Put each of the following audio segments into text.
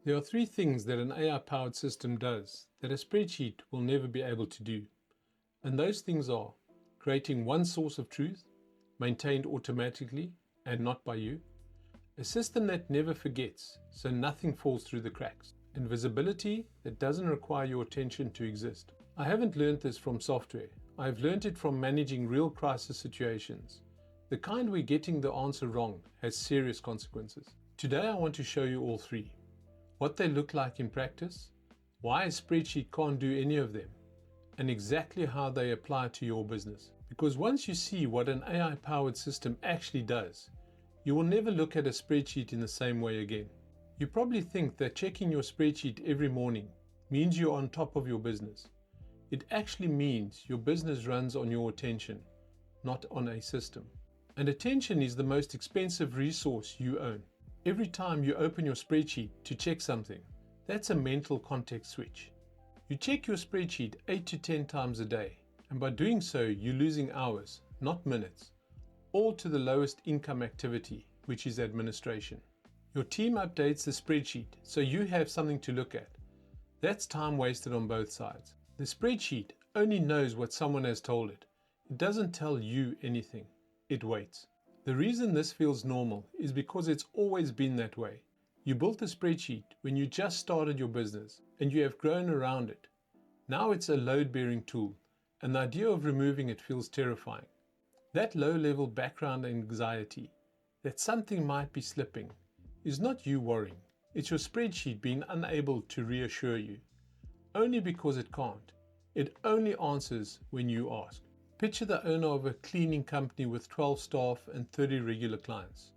There are three things that an AI-powered system does that a spreadsheet will never be able to do. And those things are creating one source of truth, maintained automatically and not by you, a system that never forgets so nothing falls through the cracks, and visibility that doesn't require your attention to exist. I haven't learned this from software. I've learned it from managing real crisis situations. The kind where getting the answer wrong has serious consequences. Today I want to show you all three. What they look like in practice, why a spreadsheet can't do any of them, and exactly how they apply to your business. Because once you see what an AI-powered system actually does, you will never look at a spreadsheet in the same way again. You probably think that checking your spreadsheet every morning means you're on top of your business. It actually means your business runs on your attention, not on a system. And attention is the most expensive resource you own. Every time you open your spreadsheet to check something, that's a mental context switch. You check your spreadsheet 8 to 10 times a day, and by doing so, you're losing hours, not minutes, all to the lowest income activity, which is administration. Your team updates the spreadsheet, so you have something to look at. That's time wasted on both sides. The spreadsheet only knows what someone has told it. It doesn't tell you anything. It waits. The reason this feels normal is because it's always been that way. You built a spreadsheet when you just started your business and you have grown around it. Now it's a load-bearing tool, and the idea of removing it feels terrifying. That low-level background anxiety, that something might be slipping, is not you worrying. It's your spreadsheet being unable to reassure you. Only because it can't. It only answers when you ask. Picture the owner of a cleaning company with 12 staff and 30 regular clients.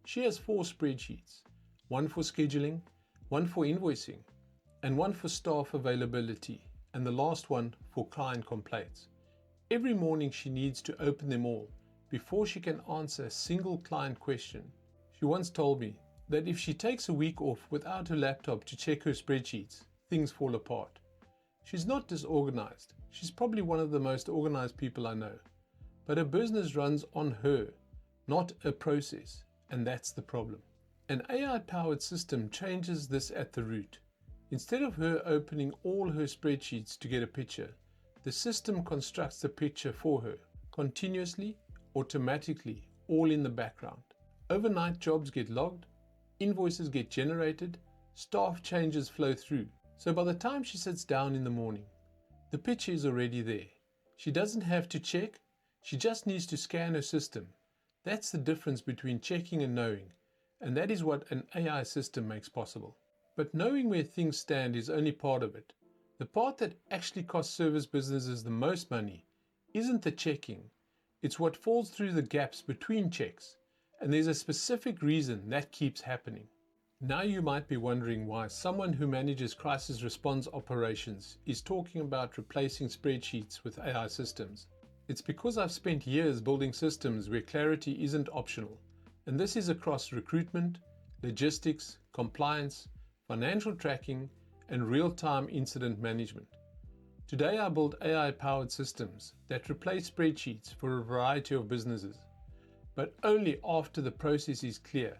She has 4 spreadsheets, one for scheduling, one for invoicing, and one for staff availability, and the last one for client complaints. Every morning she needs to open them all before she can answer a single client question. She once told me that if she takes a week off without her laptop to check her spreadsheets, things fall apart. She's not disorganized. She's probably one of the most organized people I know. But her business runs on her, not a process, and that's the problem. An AI-powered system changes this at the root. Instead of her opening all her spreadsheets to get a picture, the system constructs the picture for her, continuously, automatically, all in the background. Overnight jobs get logged, invoices get generated, staff changes flow through. So by the time she sits down in the morning, the picture is already there. She doesn't have to check, she just needs to scan her system. That's the difference between checking and knowing, and that is what an AI system makes possible. But knowing where things stand is only part of it. The part that actually costs service businesses the most money isn't the checking, it's what falls through the gaps between checks, and there's a specific reason that keeps happening. Now you might be wondering why someone who manages crisis response operations is talking about replacing spreadsheets with AI systems. It's because I've spent years building systems where clarity isn't optional, and this is across recruitment, logistics, compliance, financial tracking, and real-time incident management. Today I build AI-powered systems that replace spreadsheets for a variety of businesses, but only after the process is clear.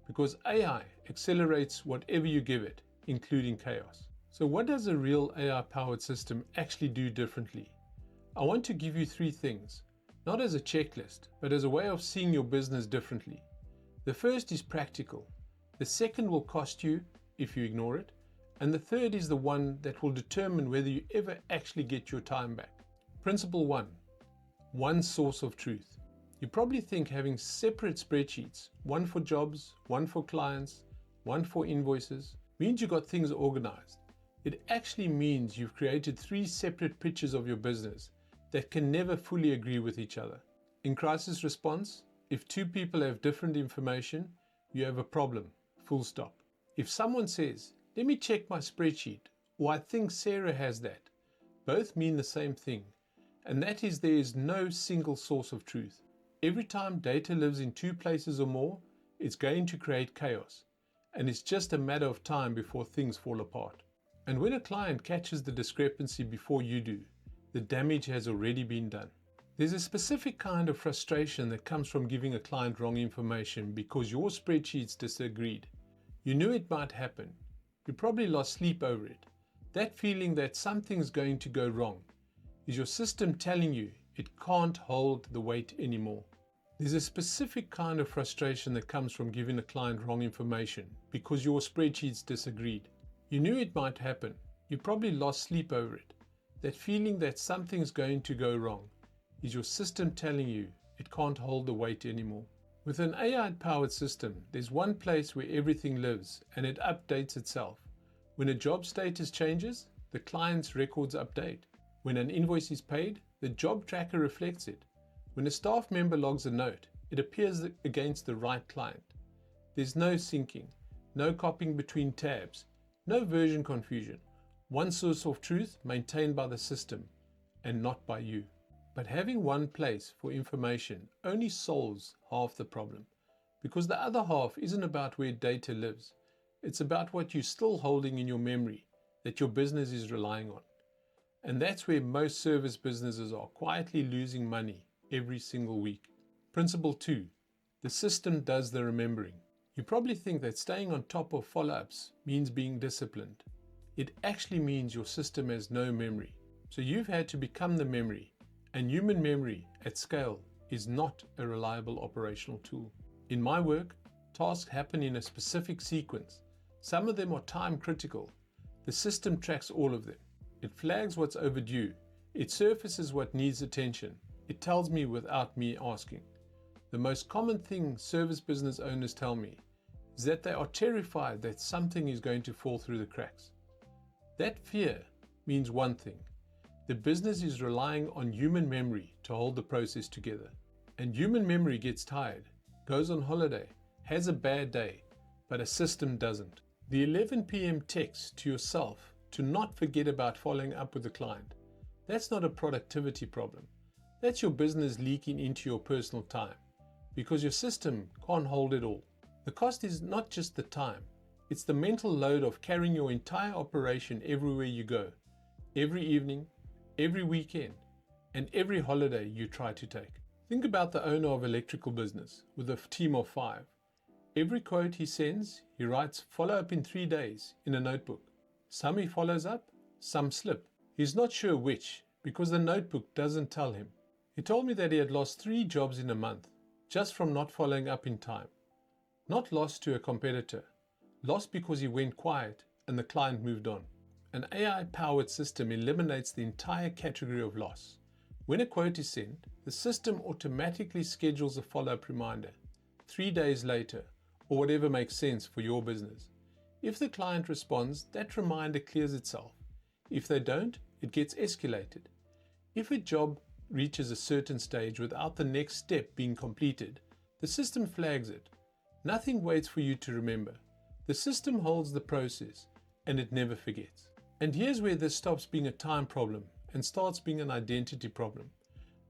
Because AI accelerates whatever you give it, including chaos. So what does a real AI-powered system actually do differently? I want to give you 3 things, not as a checklist, but as a way of seeing your business differently. The first is practical. The second will cost you if you ignore it. And the third is the one that will determine whether you ever actually get your time back. Principle 1, one source of truth. You probably think having separate spreadsheets, one for jobs, one for clients, one for invoices, means you got things organized. It actually means you've created 3 separate pictures of your business that can never fully agree with each other. In crisis response, if 2 people have different information, you have a problem, full stop. If someone says, "Let me check my spreadsheet," or "I think Sarah has that," both mean the same thing, and that is there is no single source of truth. Every time data lives in 2 places or more, it's going to create chaos, and it's just a matter of time before things fall apart. And when a client catches the discrepancy before you do, the damage has already been done. There's a specific kind of frustration that comes from giving a client wrong information because your spreadsheets disagreed. You knew it might happen. You probably lost sleep over it. That feeling that something's going to go wrong is your system telling you it can't hold the weight anymore. There's a specific kind of frustration that comes from giving a client wrong information because your spreadsheets disagreed. You knew it might happen. You probably lost sleep over it. That feeling that something's going to go wrong is your system telling you it can't hold the weight anymore. With an AI-powered system, there's one place where everything lives and it updates itself. When a job status changes, the client's records update. When an invoice is paid, the job tracker reflects it. When a staff member logs a note, it appears against the right client. There's no syncing, no copying between tabs, no version confusion. One source of truth maintained by the system and not by you. But having one place for information only solves half the problem, because the other half isn't about where data lives. It's about what you're still holding in your memory that your business is relying on. And that's where most service businesses are quietly losing money every single week. Principle 2. The system does the remembering. You probably think that staying on top of follow-ups means being disciplined. It actually means your system has no memory. So you've had to become the memory, and human memory at scale is not a reliable operational tool. In my work, tasks happen in a specific sequence. Some of them are time critical. The system tracks all of them. It flags what's overdue. It surfaces what needs attention. It tells me without me asking. The most common thing service business owners tell me is that they are terrified that something is going to fall through the cracks. That fear means one thing. The business is relying on human memory to hold the process together. And human memory gets tired, goes on holiday, has a bad day, but a system doesn't. The 11 p.m. text to yourself to not forget about following up with the client. That's not a productivity problem. That's your business leaking into your personal time because your system can't hold it all. The cost is not just the time. It's the mental load of carrying your entire operation everywhere you go, every evening, every weekend, and every holiday you try to take. Think about the owner of an electrical business with a team of 5. Every quote he sends, he writes follow up in 3 days in a notebook. Some he follows up, some slip. He's not sure which because the notebook doesn't tell him. He told me that he had lost 3 jobs in a month just from not following up in time. Not lost to a competitor, lost because he went quiet and the client moved on. An AI-powered system eliminates the entire category of loss. When a quote is sent, the system automatically schedules a follow-up reminder 3 days later, or whatever makes sense for your business. If the client responds, that reminder clears itself. If they don't, it gets escalated. If a job reaches a certain stage without the next step being completed, the system flags it. Nothing waits for you to remember. The system holds the process and it never forgets. And here's where this stops being a time problem and starts being an identity problem.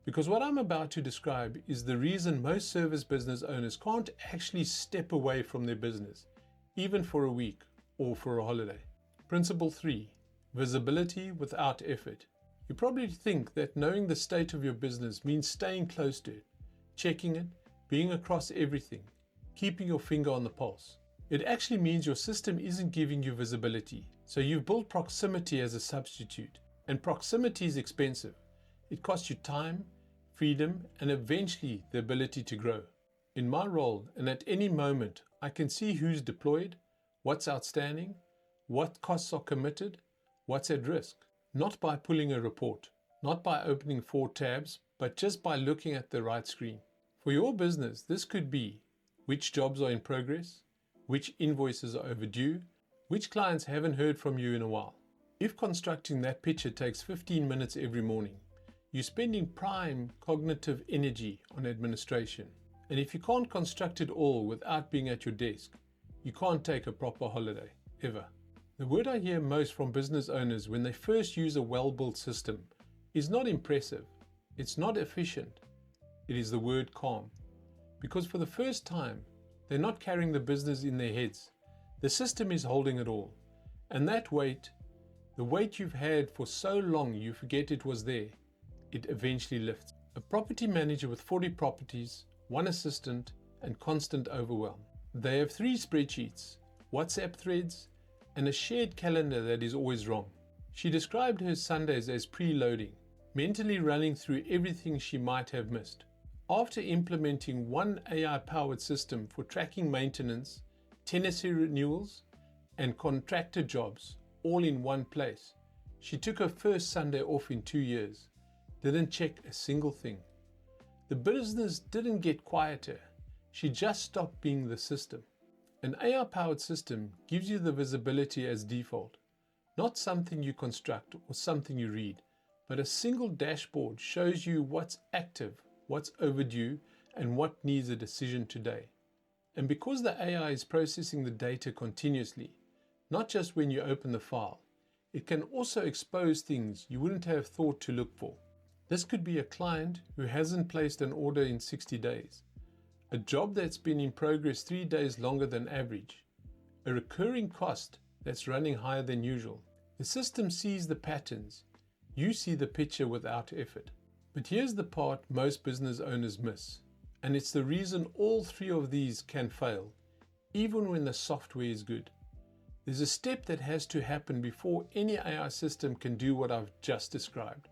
Because what I'm about to describe is the reason most service business owners can't actually step away from their business, even for a week or for a holiday. Principle 3, visibility without effort. You probably think that knowing the state of your business means staying close to it, checking it, being across everything, keeping your finger on the pulse. It actually means your system isn't giving you visibility, so you've built proximity as a substitute. And proximity is expensive. It costs you time, freedom, and eventually the ability to grow. In my role, and at any moment, I can see who's deployed, what's outstanding, what costs are committed, what's at risk. Not by pulling a report, not by opening 4 tabs, but just by looking at the right screen. For your business, this could be which jobs are in progress, which invoices are overdue, which clients haven't heard from you in a while. If constructing that picture takes 15 minutes every morning, you're spending prime cognitive energy on administration. And if you can't construct it all without being at your desk, you can't take a proper holiday, ever. The word I hear most from business owners when they first use a well-built system is not impressive, it's not efficient, it is the word calm. Because for the first time, they're not carrying the business in their heads. The system is holding it all. And that weight, the weight you've had for so long you forget it was there, it eventually lifts. A property manager with 40 properties, 1 assistant, and constant overwhelm. They have 3 spreadsheets, WhatsApp threads, and a shared calendar that is always wrong. She described her Sundays as preloading, mentally running through everything she might have missed. After implementing one AI-powered system for tracking maintenance, tenancy renewals, and contractor jobs all in one place, she took her first Sunday off in 2 years, didn't check a single thing. The business didn't get quieter, she just stopped being the system. An AI-powered system gives you the visibility as default, not something you construct or something you read, but a single dashboard shows you what's active, what's overdue, and what needs a decision today. And because the AI is processing the data continuously, not just when you open the file, it can also expose things you wouldn't have thought to look for. This could be a client who hasn't placed an order in 60 days, a job that's been in progress 3 days longer than average, a recurring cost that's running higher than usual. The system sees the patterns, you see the picture without effort. But here's the part most business owners miss, and it's the reason all three of these can fail, even when the software is good. There's a step that has to happen before any AI system can do what I've just described,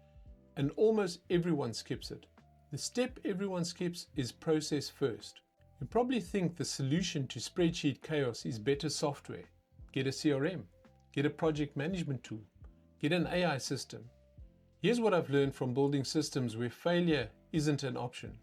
and almost everyone skips it. The step everyone skips is process first. You probably think the solution to spreadsheet chaos is better software. Get a CRM, get a project management tool, get an AI system. Here's what I've learned from building systems where failure isn't an option.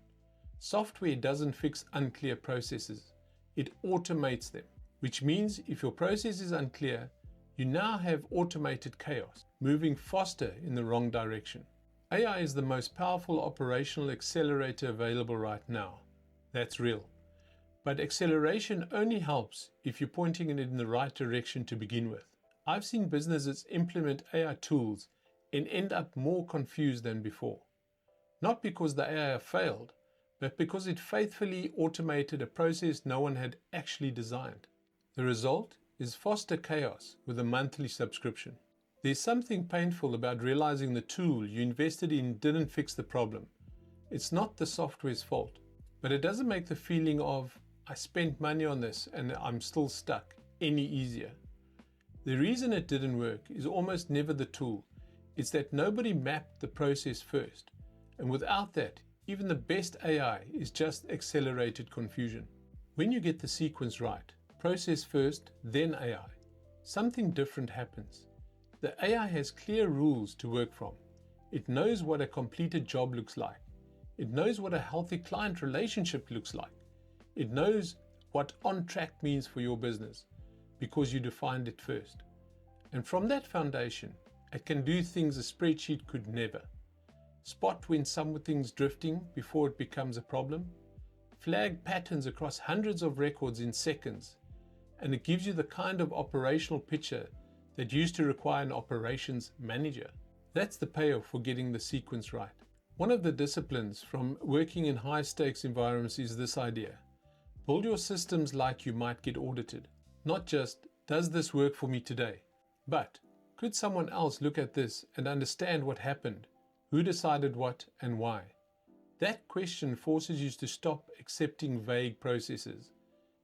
Software doesn't fix unclear processes, it automates them. Which means if your process is unclear, you now have automated chaos, moving faster in the wrong direction. AI is the most powerful operational accelerator available right now. That's real. But acceleration only helps if you're pointing it in the right direction to begin with. I've seen businesses implement AI tools and end up more confused than before. Not because the AI failed, but because it faithfully automated a process no one had actually designed. The result is faster chaos with a monthly subscription. There's something painful about realizing the tool you invested in didn't fix the problem. It's not the software's fault, but it doesn't make the feeling of, I spent money on this and I'm still stuck, any easier. The reason it didn't work is almost never the tool. It's that nobody mapped the process first. And without that, even the best AI is just accelerated confusion. When you get the sequence right, process first, then AI, something different happens. The AI has clear rules to work from. It knows what a completed job looks like. It knows what a healthy client relationship looks like. It knows what on track means for your business because you defined it first. And from that foundation, it can do things a spreadsheet could never. Spot when something's drifting before it becomes a problem. Flag patterns across hundreds of records in seconds. And it gives you the kind of operational picture that used to require an operations manager. That's the payoff for getting the sequence right. One of the disciplines from working in high-stakes environments is this idea. Build your systems like you might get audited. Not just, does this work for me today? But, could someone else look at this and understand what happened? Who decided what and why? That question forces you to stop accepting vague processes,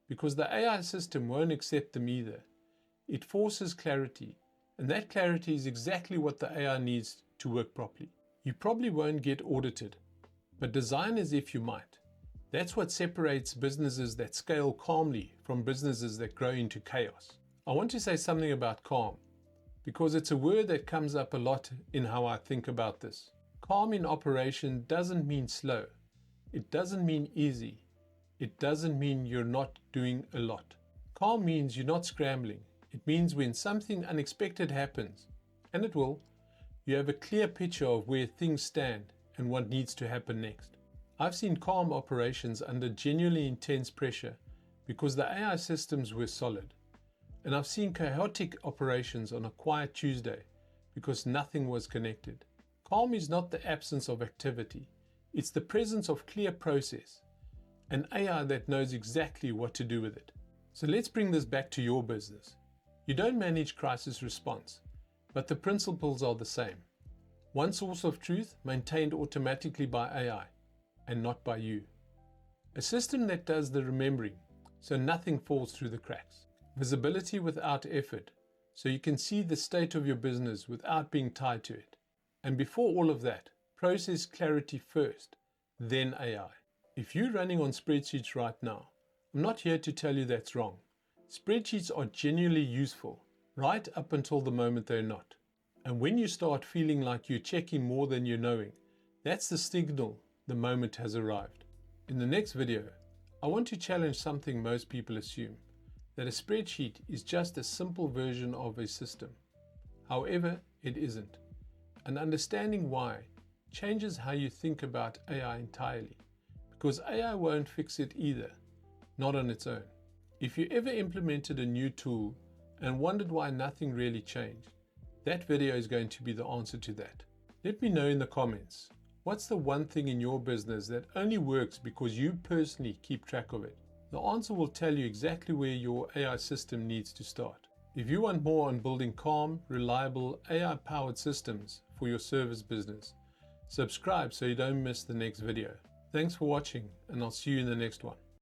because the AI system won't accept them either. It forces clarity, and that clarity is exactly what the AI needs to work properly. You probably won't get audited, but design as if you might. That's what separates businesses that scale calmly from businesses that grow into chaos. I want to say something about calm, because it's a word that comes up a lot in how I think about this. Calm in operation doesn't mean slow. It doesn't mean easy. It doesn't mean you're not doing a lot. Calm means you're not scrambling. It means when something unexpected happens, and it will, you have a clear picture of where things stand and what needs to happen next. I've seen calm operations under genuinely intense pressure because the AI systems were solid. And I've seen chaotic operations on a quiet Tuesday because nothing was connected. Calm is not the absence of activity. It's the presence of clear process, an AI that knows exactly what to do with it. So let's bring this back to your business. You don't manage crisis response, but the principles are the same. One source of truth maintained automatically by AI and not by you. A system that does the remembering, so nothing falls through the cracks. Visibility without effort, so you can see the state of your business without being tied to it. And before all of that, process clarity first, then AI. If you're running on spreadsheets right now, I'm not here to tell you that's wrong. Spreadsheets are genuinely useful, right up until the moment they're not. And when you start feeling like you're checking more than you're knowing, that's the signal the moment has arrived. In the next video, I want to challenge something most people assume, that a spreadsheet is just a simple version of a system. However, it isn't. And understanding why changes how you think about AI entirely, because AI won't fix it either, not on its own. If you ever implemented a new tool and wondered why nothing really changed, that video is going to be the answer to that. Let me know in the comments, what's the one thing in your business that only works because you personally keep track of it? The answer will tell you exactly where your AI system needs to start. If you want more on building calm, reliable, AI-powered systems for your service business, subscribe so you don't miss the next video. Thanks for watching, and I'll see you in the next one.